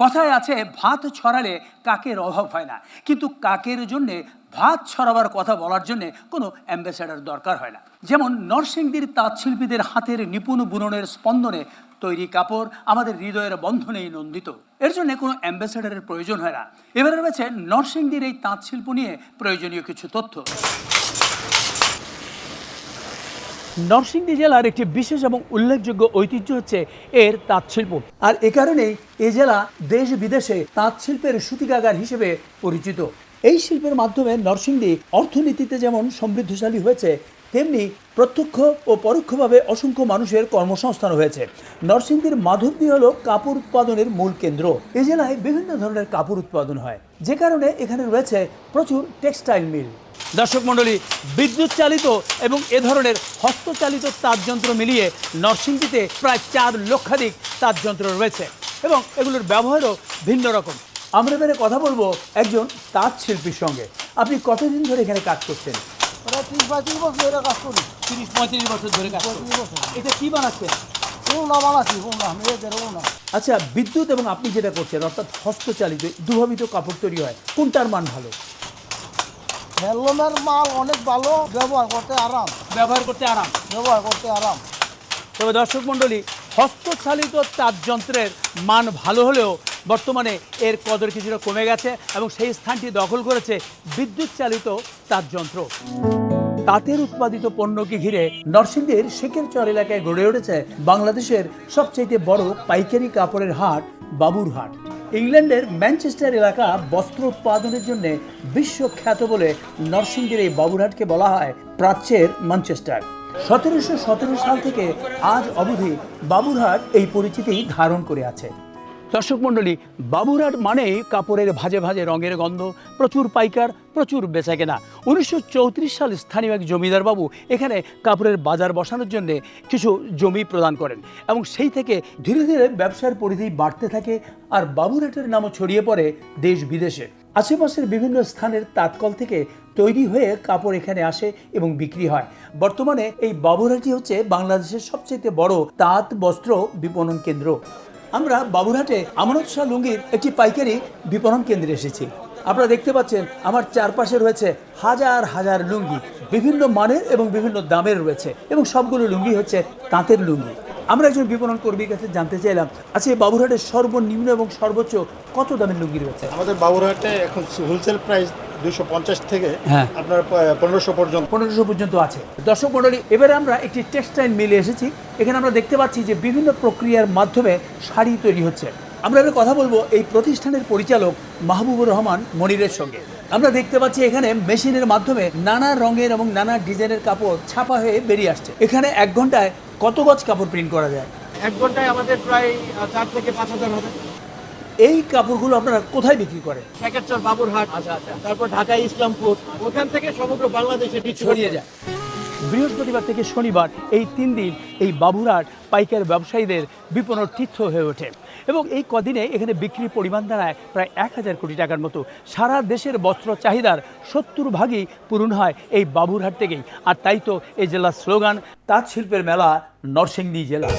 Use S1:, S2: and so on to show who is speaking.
S1: কথায় আছে ভাত ছড়ালে কাকের অভাব হয় না, কিন্তু কাকের জন্যে ভাত ছড়াবার কথা বলার জন্য কোনো অ্যাম্বাসেডার দরকার হয় না। যেমন নরসিংদীর তাঁতশিল্পীদের হাতের নিপুণ বুননের স্পন্দনে তৈরি কাপড় আমাদের হৃদয়ের বন্ধনেই নন্দিত, এর জন্য কোনো অ্যাম্বাসেডারের প্রয়োজন হয় না। এবারে রয়েছে নরসিংদীর এই তাঁতশিল্প নিয়ে প্রয়োজনীয় কিছু তথ্য। নরসিংদী জেলার একটি বিশেষ এবং উল্লেখযোগ্য ঐতিহ্য হচ্ছে এর তাঁতশিল্প, আর এ কারণেই এ জেলা দেশ বিদেশে তাঁতশিল্পের সূতিকাগার হিসেবে পরিচিত। এই শিল্পের মাধ্যমে নরসিংদী অর্থনীতিতে যেমন সমৃদ্ধশালী হয়েছে, তেমনি প্রত্যক্ষ ও পরোক্ষভাবে অসংখ্য মানুষের কর্মসংস্থান হয়েছে। নরসিংদীর মাধবদী হল কাপড় উৎপাদনের মূল কেন্দ্র। এ জেলায় বিভিন্ন ধরনের কাপড় উৎপাদন হয়, যে কারণে এখানে রয়েছে প্রচুর টেক্সটাইল মিল। দর্শক মণ্ডলী, বিদ্যুৎ চালিত এবং এ ধরনের হস্তচালিত তাঁতযন্ত্র মিলিয়ে নরসিংদীতে প্রায় 4 লক্ষাধিক তাঁতযন্ত্র রয়েছে এবং এগুলোর ব্যবহারও ভিন্ন রকম। আমরা এবারে কথা বলবো একজন তাঁত শিল্পীর সঙ্গে। আপনি কতদিন ধরে এখানে কাজ করছেন?
S2: 30-35 বছর ধরে কাজ করি।
S1: 30-35 বছর ধরে কাজ করছেন। এটা কি বানাচ্ছেন?
S2: ওড়না বানাচ্ছি, ওড়না, মেয়েদের ওড়না।
S1: আচ্ছা, বিদ্যুৎ এবং আপনি যেটা করছেন অর্থাৎ হস্তচালিত দুভাবে তো কাপড় তৈরি হয়, কোনটার মান ভালো?
S2: হ্যান্ডলুমের মাল অনেক ভালো, ব্যবহার করতে আরাম।
S1: তবে দর্শক মণ্ডলী, হস্তচালিত তাঁতযন্ত্রের মান ভালো হলেও বর্তমানে এর কদর কিছুটা কমে গেছে এবং সেই স্থানটি দখল করেছে বিদ্যুৎ চালিত তাঁতযন্ত্র। তাঁতের উৎপাদিত পণ্যকে ঘিরে নরসিংদীর শেখেরচর এলাকায় গড়ে উঠেছে বাংলাদেশের সবচেয়ে বড় পাইকারি কাপড়ের হাট বাবুরহাট। ইংল্যান্ডের ম্যানচেস্টার এলাকা বস্ত্র উৎপাদনের জন্য বিশ্বখ্যাত বলে নরসিংদীর এই বাবুরহাটকে বলা হয় প্রাচ্যের ম্যানচেস্টার। 1717 সাল থেকে আজ অবধি বাবুরহাট এই পরিচিতি ধারণ করে আছে। দর্শক মণ্ডলী, বাবুরহাট মানেই কাপড়ের ভাজে ভাজে রঙের গন্ধ, প্রচুর পাইকার, প্রচুর বেচাকেনা। 1934 সালে স্থানীয় এক জমিদার বাবু এখানে কাপড়ের বাজার বসানোর জন্য কিছু জমি প্রদান করেন এবং সেই থেকে ধীরে ধীরে ব্যবসার পরিধি বাড়তে থাকে আর বাবুরহাটের নামও ছড়িয়ে পড়ে দেশ বিদেশে। আশেপাশের বিভিন্ন স্থানের তাঁতকল থেকে তৈরি হয়ে কাপড় এখানে আসে এবং বিক্রি হয়। বর্তমানে এই বাবুরহাটই হচ্ছে বাংলাদেশের সবচেয়ে বড় তাঁত বস্ত্র বিপণন কেন্দ্র। আমরা বাবুরহাটে আমানত শাহ লুঙ্গির একটি পাইকারি বিপণন কেন্দ্রে এসেছি। আপনারা দেখতে পাচ্ছেন আমার চারপাশে রয়েছে হাজার হাজার লুঙ্গি, বিভিন্ন মানের এবং বিভিন্ন দামের রয়েছে এবং সবগুলো লুঙ্গি হচ্ছে তাঁতের লুঙ্গি। আমরা একজন বিপণন কর্মীর কাছে জানতে চাইলাম, আচ্ছা এই বাবুরহাটের সর্বনিম্ন এবং সর্বোচ্চ কত দামের লুঙ্গি রয়েছে?
S3: আমাদের বাবুরহাটে এখন হোলসেল প্রাইস 250 থেকে আপনার 1500 পর্যন্ত।
S1: 1500 পর্যন্ত আছে। দর্শক মণ্ডলী, এবারে আমরা একটি টেক্সটাইল মিলে এসেছি। এখানে আমরা দেখতে পাচ্ছি যে বিভিন্ন প্রক্রিয়ার মাধ্যমে শাড়ি তৈরি হচ্ছে। আমরা এবার কথা বলবো এই প্রতিষ্ঠানের পরিচালক মাহবুবুর রহমান মনিরের সঙ্গে। আমরা দেখতে পাচ্ছি এখানে মেশিনের মাধ্যমে নানা রঙের এবং নানা ডিজাইনের কাপড় ছাপা হয়ে বেরিয়ে আসছে। এখানে 1 ঘন্টায় কত গজ কাপড় প্রিন্ট করা যায়?
S2: 1 ঘন্টায় আমাদের প্রায় 4 থেকে 5,000 হবে।
S1: এই কাপড়গুলো আপনারা কোথায় বিক্রি করেন?
S2: শেখেরচর, বাবুরহাট, তারপর ঢাকা, ইসলামপুর, ওখান থেকে সমগ্র বাংলাদেশে
S1: ছড়িয়ে যায়। বৃহস্পতিবার থেকে শনিবার এই 3 দিন এই বাবুরহাট পাইকার ব্যবসায়ীদের বিপণন তীর্থ হয়ে ওঠে এবং এই কদিনে এখানে বিক্রির পরিমাণ দাঁড়ায় প্রায় 1000 কোটি টাকার মতো। সারা দেশের বস্ত্র চাহিদার 70 ভাগই পূরণ হয় এই বাবুরহাট থেকেই। আর তাই তো এই জেলার স্লোগান তাঁত শিল্পের মেলা নরসিংদী জেলা।